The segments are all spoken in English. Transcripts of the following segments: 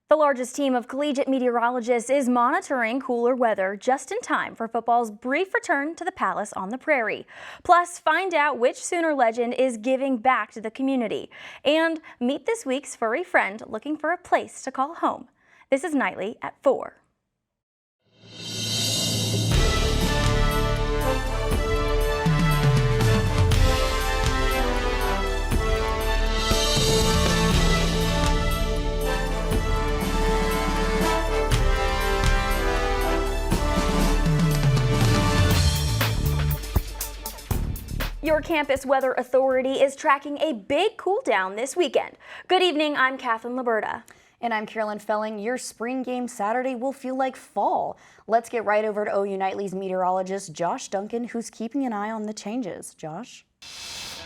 The largest team of collegiate meteorologists is monitoring cooler weather just in time for football's brief return to the Palace on the Prairie. Plus, find out which Sooner legend is giving back to the community. And meet this week's furry friend looking for a place to call home. This is Nightly at 4. Your campus weather authority is tracking a big cool down this weekend. Good evening, I'm Carolynn Liberta. And I'm Carolynn Felling. Your spring game Saturday will feel like fall. Let's get right over to OU Nightly's meteorologist, Josh Duncan, who's keeping an eye on the changes. Josh?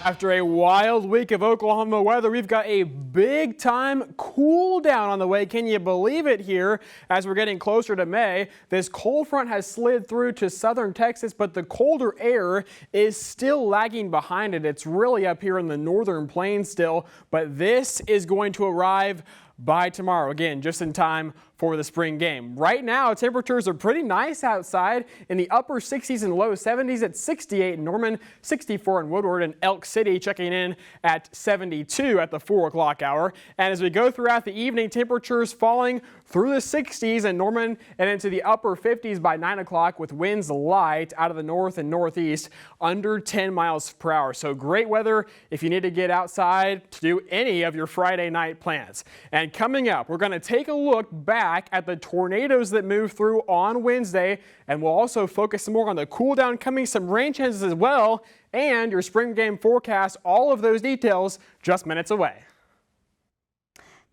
After a wild week of Oklahoma weather, we've got a big time cool down on the way. Can you believe it here as we're getting closer to May? This cold front has slid through to southern Texas, but the colder air is still lagging behind it. It's really up here in the northern plains still, but this is going to arrive by tomorrow. Again, just in time for the spring game. Right now, temperatures are pretty nice outside in the upper 60s and low 70s at 68 in Norman, 64 in Woodward, and Elk City checking in at 72 at the 4 o'clock hour. And as we go throughout the evening, temperatures falling through the 60s in Norman and into the upper 50s by 9 o'clock with winds light out of the north and northeast under 10 miles per hour. So great weather if you need to get outside to do any of your Friday night plans. And coming up, we're going to take a look back at the tornadoes that moved through on Wednesday, and we'll also focus some more on the cool down coming, some rain chances as well, and your spring game forecast. All of those details just minutes away.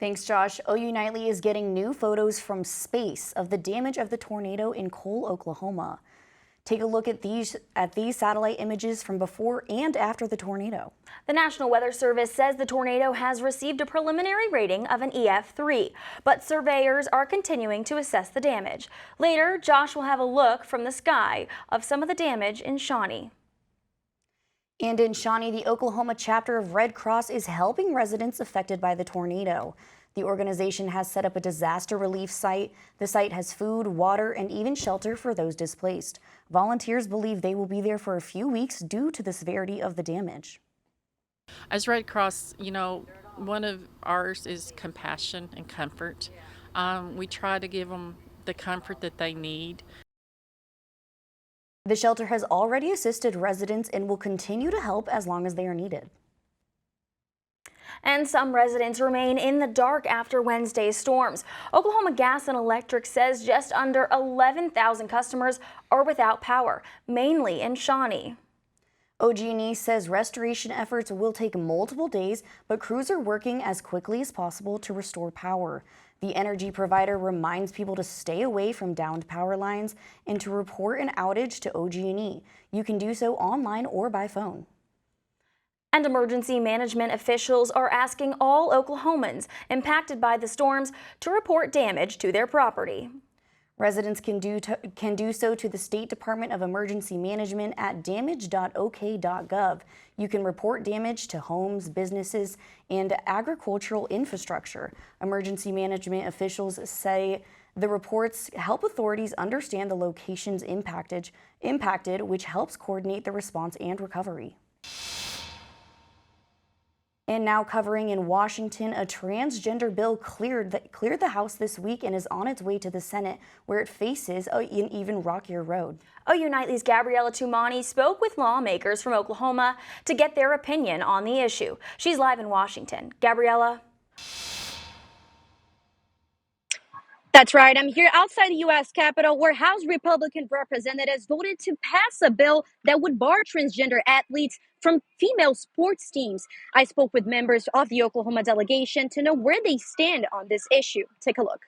Thanks, Josh. OU Nightly is getting new photos from space of the damage of the tornado in Cole, Oklahoma. Take a look at these satellite images from before and after the tornado. The National Weather Service says the tornado has received a preliminary rating of an EF3, but surveyors are continuing to assess the damage. Later, Josh will have a look from the sky of some of the damage in Shawnee. And in Shawnee, the Oklahoma chapter of Red Cross is helping residents affected by the tornado. The organization has set up a disaster relief site. The site has food, water, and even shelter for those displaced. Volunteers believe they will be there for a few weeks due to the severity of the damage. As Red Cross, one of ours is compassion and comfort. We try to give them the comfort that they need. The shelter has already assisted residents and will continue to help as long as they are needed. And some residents remain in the dark after Wednesday's storms. Oklahoma Gas and Electric says just under 11,000 customers are without power, mainly in Shawnee. OG&E says restoration efforts will take multiple days, but crews are working as quickly as possible to restore power. The energy provider reminds people to stay away from downed power lines and to report an outage to OG&E. You can do so online or by phone. And emergency management officials are asking all Oklahomans impacted by the storms to report damage to their property. Residents can do so to the State Department of Emergency Management at damage.ok.gov. You can report damage to homes, businesses, and agricultural infrastructure. Emergency management officials say the reports help authorities understand the locations impacted, which helps coordinate the response and recovery. And now covering in Washington, a transgender bill cleared the House this week and is on its way to the Senate, where it faces an even rockier road. OU Nightly's Gabriela Tumani spoke with lawmakers from Oklahoma to get their opinion on the issue. She's live in Washington. Gabriela? That's right. I'm here outside the U.S. Capitol, where House Republican representatives voted to pass a bill that would bar transgender athletes from female sports teams. I spoke with members of the Oklahoma delegation to know where they stand on this issue. Take a look.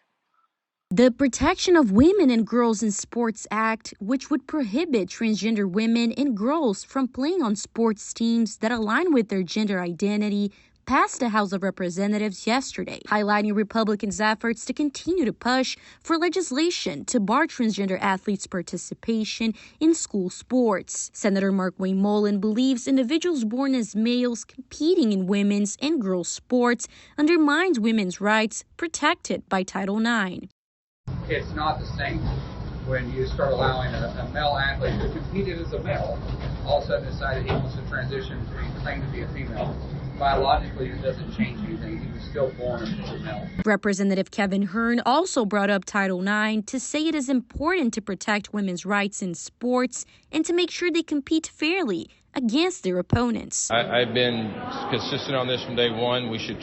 The Protection of Women and Girls in Sports Act, which would prohibit transgender women and girls from playing on sports teams that align with their gender identity, passed the House of Representatives yesterday, highlighting Republicans' efforts to continue to push for legislation to bar transgender athletes' participation in school sports. Senator Mark Wayne Mullen believes individuals born as males competing in women's and girls' sports undermines women's rights protected by Title IX. It's not the same when you start allowing a male athlete who competed as a male all of a sudden decided he wants to transition to claim to be a female. Biologically, it doesn't change anything. He was still born as a male. Representative Kevin Hern also brought up Title IX to say it is important to protect women's rights in sports and to make sure they compete fairly against their opponents. I've been consistent on this from day one. We should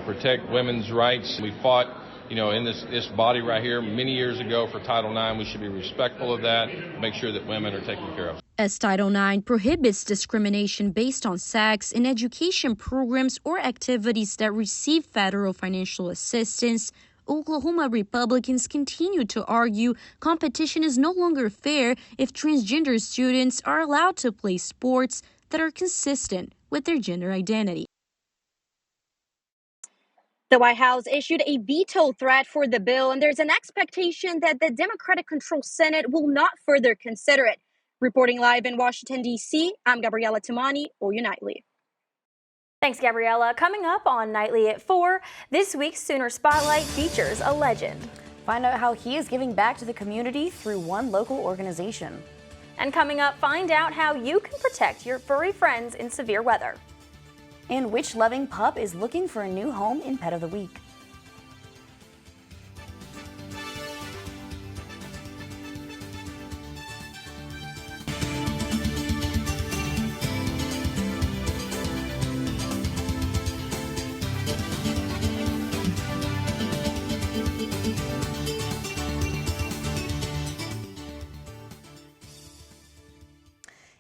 protect women's rights. We fought, in this body right here many years ago for Title IX. We should be respectful of that, make sure that women are taken care of. As Title IX prohibits discrimination based on sex in education programs or activities that receive federal financial assistance, Oklahoma Republicans continue to argue competition is no longer fair if transgender students are allowed to play sports that are consistent with their gender identity. The White House issued a veto threat for the bill, and there's an expectation that the Democratic-controlled Senate will not further consider it. Reporting live in Washington, D.C., I'm Gabriela Tumani, OU Nightly. Thanks, Gabriela. Coming up on Nightly at 4, this week's Sooner Spotlight features a legend. Find out how he is giving back to the community through one local organization. And coming up, find out how you can protect your furry friends in severe weather. And which loving pup is looking for a new home in Pet of the Week.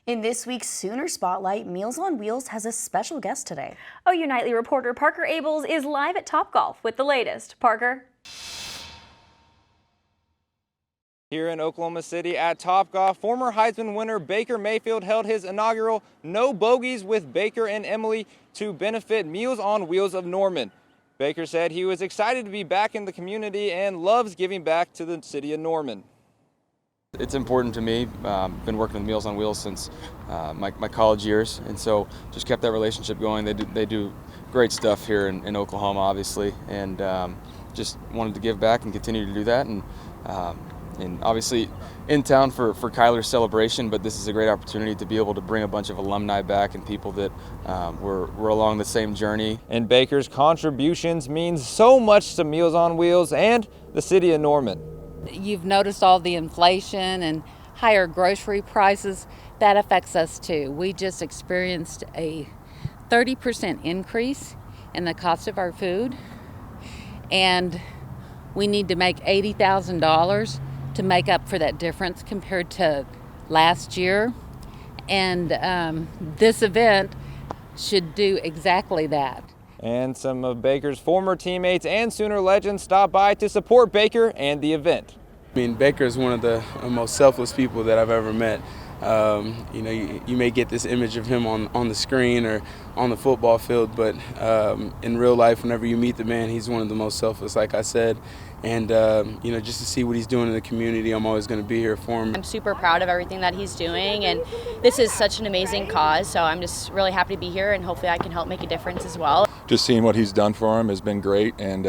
In this week's Sooner Spotlight, Meals on Wheels has a special guest today. OU Nightly reporter Parker Abels is live at Topgolf with the latest. Parker? Here in Oklahoma City at Topgolf, former Heisman winner Baker Mayfield held his inaugural No Bogeys with Baker and Emily to benefit Meals on Wheels of Norman. Baker said he was excited to be back in the community and loves giving back to the city of Norman. It's important to me. Been working with Meals on Wheels since my college years, and so just kept that relationship going. They do great stuff here in Oklahoma, obviously, and just wanted to give back and continue to do that. And obviously in town for Kyler's celebration, but this is a great opportunity to be able to bring a bunch of alumni back and people that were along the same journey. And Baker's contributions means so much to Meals on Wheels and the city of Norman. You've noticed all the inflation and higher grocery prices. That affects us too. We just experienced a 30% increase in the cost of our food, and we need to make $80,000 to make up for that difference compared to last year. And this event should do exactly that. And some of Baker's former teammates and Sooner legends stopped by to support Baker and the event. I mean, Baker is one of the most selfless people that I've ever met. You may get this image of him on the screen or on the football field, but in real life, whenever you meet the man, he's one of the most selfless, like I said. And, just to see what he's doing in the community, I'm always going to be here for him. I'm super proud of everything that he's doing, and this is such an amazing cause, so I'm just really happy to be here, and hopefully I can help make a difference as well. Just seeing what he's done for him has been great, and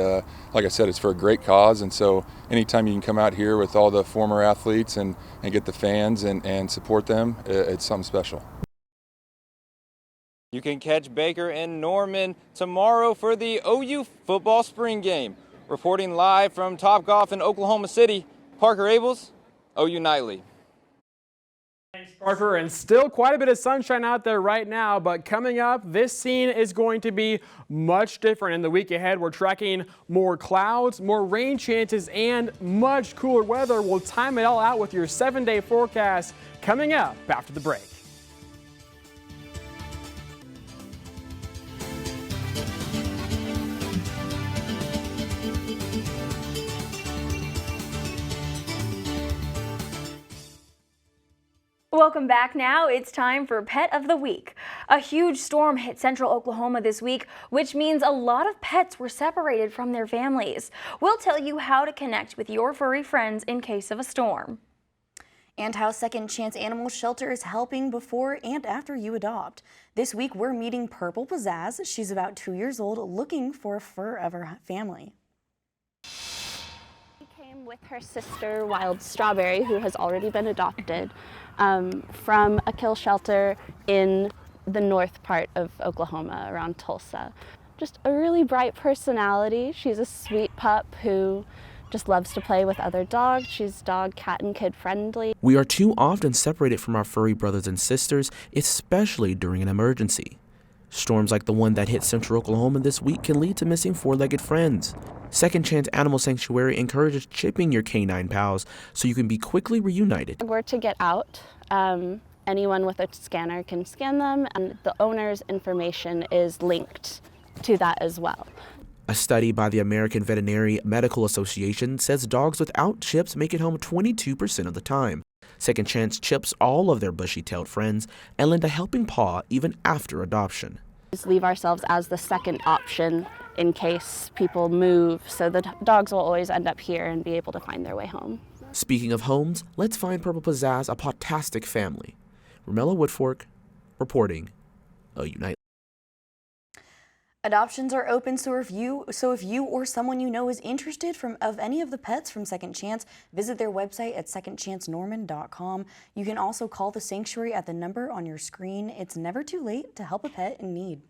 like I said, it's for a great cause, and so anytime you can come out here with all the former athletes and get the fans and support them, it's something special. You can catch Baker and Norman tomorrow for the OU football spring game. Reporting live from Topgolf in Oklahoma City, Parker Abels, OU Nightly. Thanks, Parker. And still quite a bit of sunshine out there right now, but coming up, this scene is going to be much different in the week ahead. We're tracking more clouds, more rain chances, and much cooler weather. We'll time it all out with your 7-day forecast coming up after the break. Welcome back now. It's time for Pet of the Week. A huge storm hit central Oklahoma this week, which means a lot of pets were separated from their families. We'll tell you how to connect with your furry friends in case of a storm. And how Second Chance Animal Shelter is helping before and after you adopt. This week, we're meeting Purple Pizzazz. She's about 2 years old, looking for a forever family. She came with her sister, Wild Strawberry, who has already been adopted, from a kill shelter in the north part of Oklahoma, around Tulsa. Just a really bright personality. She's a sweet pup who just loves to play with other dogs. She's dog, cat, and kid friendly. We are too often separated from our furry brothers and sisters, especially during an emergency. Storms like the one that hit central Oklahoma this week can lead to missing four-legged friends. Second Chance Animal Sanctuary encourages chipping your canine pals so you can be quickly reunited. If we're to get out, anyone with a scanner can scan them, and the owner's information is linked to that as well. A study by the American Veterinary Medical Association says dogs without chips make it home 22% of the time. Second Chance chips all of their bushy-tailed friends and lend a helping paw even after adoption. Just leave ourselves as the second option in case people move, so the dogs will always end up here and be able to find their way home. Speaking of homes, let's find Purple Pizzazz a potastic family. Romello Woodfork, reporting OU Nightly. Adoptions are open, so if you or someone you know is interested of any of the pets from Second Chance, visit their website at secondchancenorman.com. You can also call the sanctuary at the number on your screen. It's never too late to help a pet in need.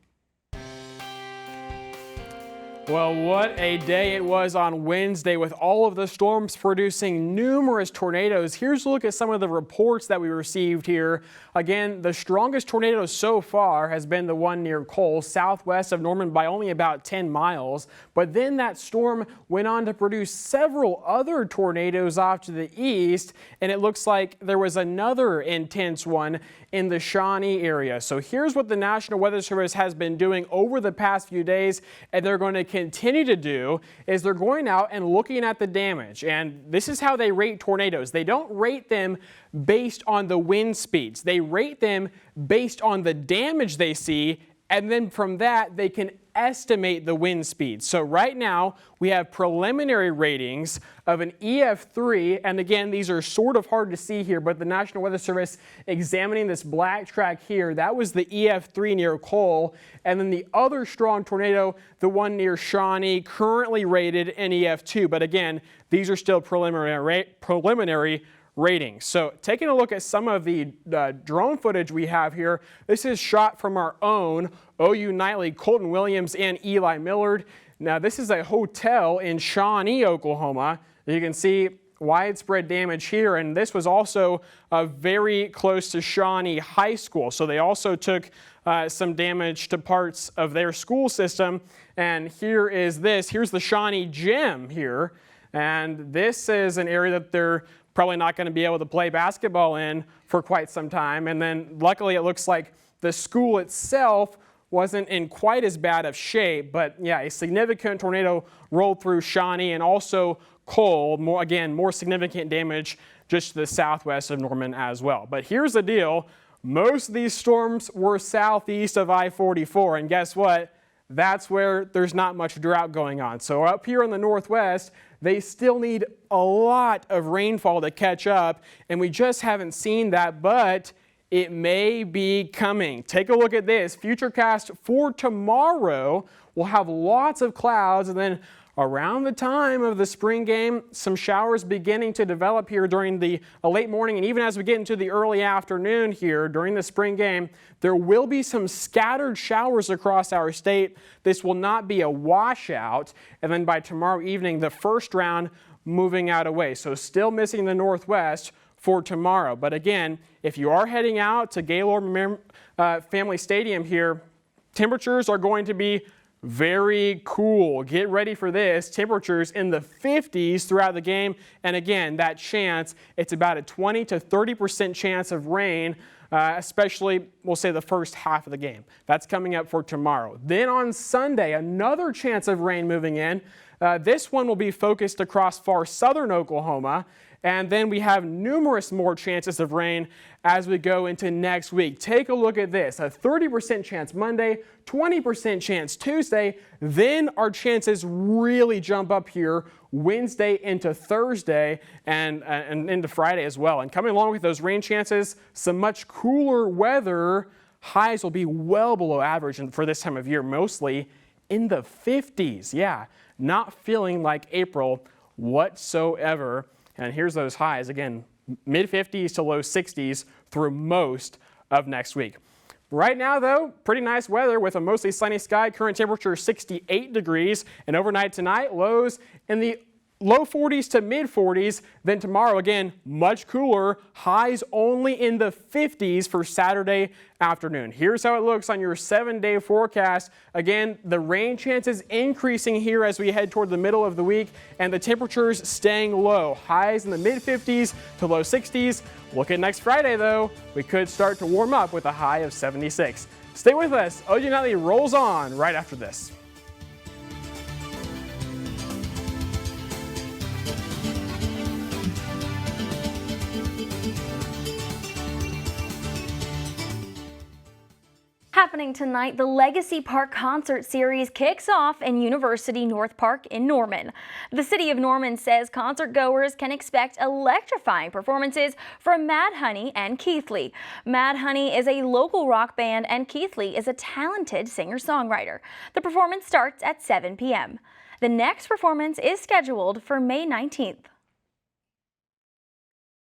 Well, what a day it was on Wednesday with all of the storms producing numerous tornadoes. Here's a look at some of the reports that we received here. Again, the strongest tornado so far has been the one near Cole, southwest of Norman by only about 10 miles. But then that storm went on to produce several other tornadoes off to the east, and it looks like there was another intense one in the Shawnee area. So here's what the National Weather Service has been doing over the past few days, and they're going to continue to do, is they're going out and looking at the damage. And this is how they rate tornadoes. They don't rate them based on the wind speeds. They rate them based on the damage they see, and then from that they can estimate the wind speed. So right now we have preliminary ratings of an EF3, and again, these are sort of hard to see here, but the National Weather Service examining this black track here, that was the EF3 near Cole, and then the other strong tornado, the one near Shawnee, currently rated an EF2, but again, these are still preliminary ratings. So taking a look at some of the drone footage we have here, this is shot from our own OU Nightly, Colton Williams and Eli Millard. Now this is a hotel in Shawnee, Oklahoma. You can see widespread damage here, and this was also very close to Shawnee High School. So they also took some damage to parts of their school system. And here is this. Here's the Shawnee Gym here. And this is an area that they're probably not going to be able to play basketball in for quite some time. And then luckily it looks like the school itself wasn't in quite as bad of shape, but yeah, a significant tornado rolled through Shawnee and also Cole. More significant damage just to the southwest of Norman as well. But here's the deal. Most of these storms were southeast of I-44, and guess what? That's where there's not much drought going on. So up here in the northwest, they still need a lot of rainfall to catch up, and we just haven't seen that, but it may be coming. Take a look at this. Futurecast for tomorrow will have lots of clouds, and then around the time of the spring game, some showers beginning to develop here during the late morning, and even as we get into the early afternoon here during the spring game, there will be some scattered showers across our state. This will not be a washout, and then by tomorrow evening, the first round moving out away. So still missing the northwest for tomorrow. But again, if you are heading out to Gaylord Family Stadium here, temperatures are going to be very cool. Get ready for this. Temperatures in the 50s throughout the game. And again, that chance, it's about a 20 to 30% chance of rain, especially, we'll say, the first half of the game. That's coming up for tomorrow. Then on Sunday, another chance of rain moving in. This one will be focused across far southern Oklahoma. And then we have numerous more chances of rain as we go into next week. Take a look at this. A 30% chance Monday, 20% chance Tuesday. Then our chances really jump up here Wednesday into Thursday and into Friday as well. And coming along with those rain chances, some much cooler weather. Highs will be well below average for this time of year, mostly in the 50s. Yeah, not feeling like April whatsoever. And here's those highs, again, mid-50s to low 60s through most of next week. Right now, though, pretty nice weather with a mostly sunny sky. Current temperature 68 degrees. And overnight tonight, lows in the low 40s to mid 40s. Then tomorrow, again, much cooler. Highs only in the 50s for Saturday afternoon. Here's how it looks on your 7-day forecast. Again, the rain chances increasing here as we head toward the middle of the week, and the temperatures staying low. Highs in the mid 50s to low 60s. Look at next Friday, though. We could start to warm up with a high of 76. Stay with us. OG Nightly rolls on right after this. Happening tonight, the Legacy Park concert series kicks off in University North Park in Norman. The city of Norman says concert goers can expect electrifying performances from Mad Honey and Keithley. Mad Honey is a local rock band and Keithley is a talented singer-songwriter. The performance starts at 7 p.m. The next performance is scheduled for May 19th.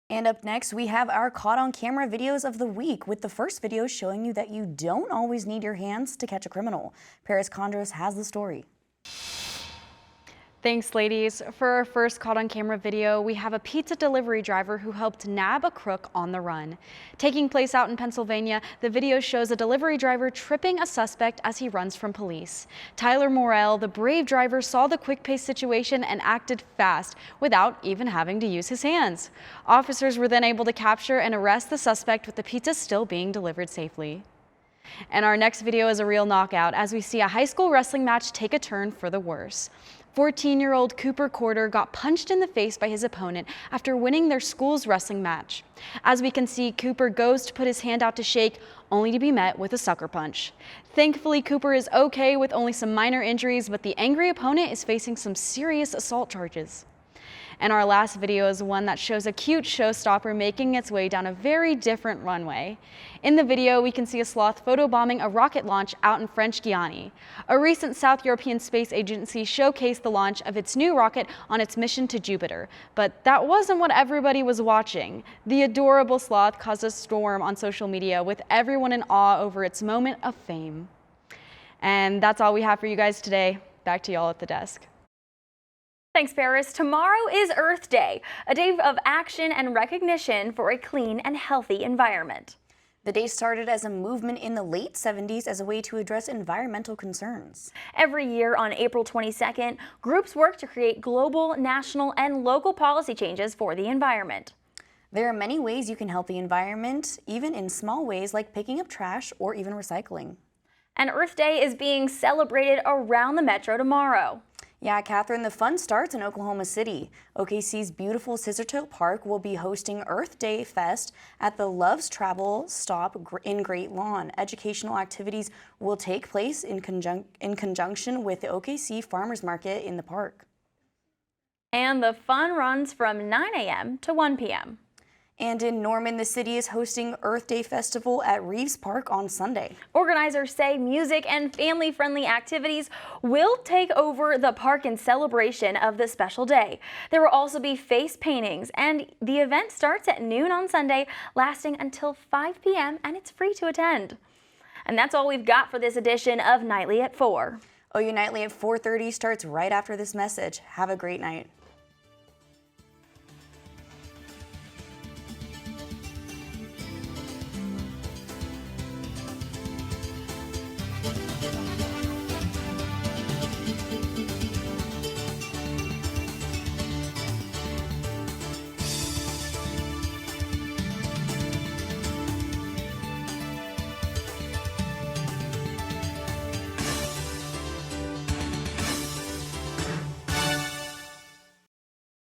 And up next, we have our caught on camera videos of the week, with the first video showing you that you don't always need your hands to catch a criminal. Khandros has the story. Thanks, ladies. For our first caught on camera video, we have a pizza delivery driver who helped nab a crook on the run. Taking place out in Pennsylvania, the video shows a delivery driver tripping a suspect as he runs from police. Tyler Morrell, the brave driver, saw the quick-paced situation and acted fast without even having to use his hands. Officers were then able to capture and arrest the suspect with the pizza still being delivered safely. And our next video is a real knockout as we see a high school wrestling match take a turn for the worse. 14-year-old Cooper Corder got punched in the face by his opponent after winning their school's wrestling match. As we can see, Cooper goes to put his hand out to shake, only to be met with a sucker punch. Thankfully, Cooper is okay with only some minor injuries, but the angry opponent is facing some serious assault charges. And our last video is one that shows a cute showstopper making its way down a very different runway. In the video, we can see a sloth photobombing a rocket launch out in French Guiana. A recent South European Space Agency showcased the launch of its new rocket on its mission to Jupiter. But that wasn't what everybody was watching. The adorable sloth caused a storm on social media, with everyone in awe over its moment of fame. And that's all we have for you guys today. Back to y'all at the desk. Thanks, Paris. Tomorrow is Earth Day, a day of action and recognition for a clean and healthy environment. The day started as a movement in the late 70s as a way to address environmental concerns. Every year on April 22nd, groups work to create global, national, and local policy changes for the environment. There are many ways you can help the environment, even in small ways like picking up trash or even recycling. And Earth Day is being celebrated around the metro tomorrow. Yeah, Catherine, the fun starts in Oklahoma City. OKC's beautiful Scissortail Park will be hosting Earth Day Fest at the Love's Travel stop in Great Lawn. Educational activities will take place in conjunction with the OKC Farmers Market in the park. And the fun runs from 9 a.m. to 1 p.m. And in Norman, the city is hosting Earth Day Festival at Reeves Park on Sunday. Organizers say music and family-friendly activities will take over the park in celebration of this special day. There will also be face paintings, and the event starts at noon on Sunday, lasting until 5 p.m., and it's free to attend. And that's all we've got for this edition of Nightly at 4. OU Nightly at 4:30 starts right after this message. Have a great night.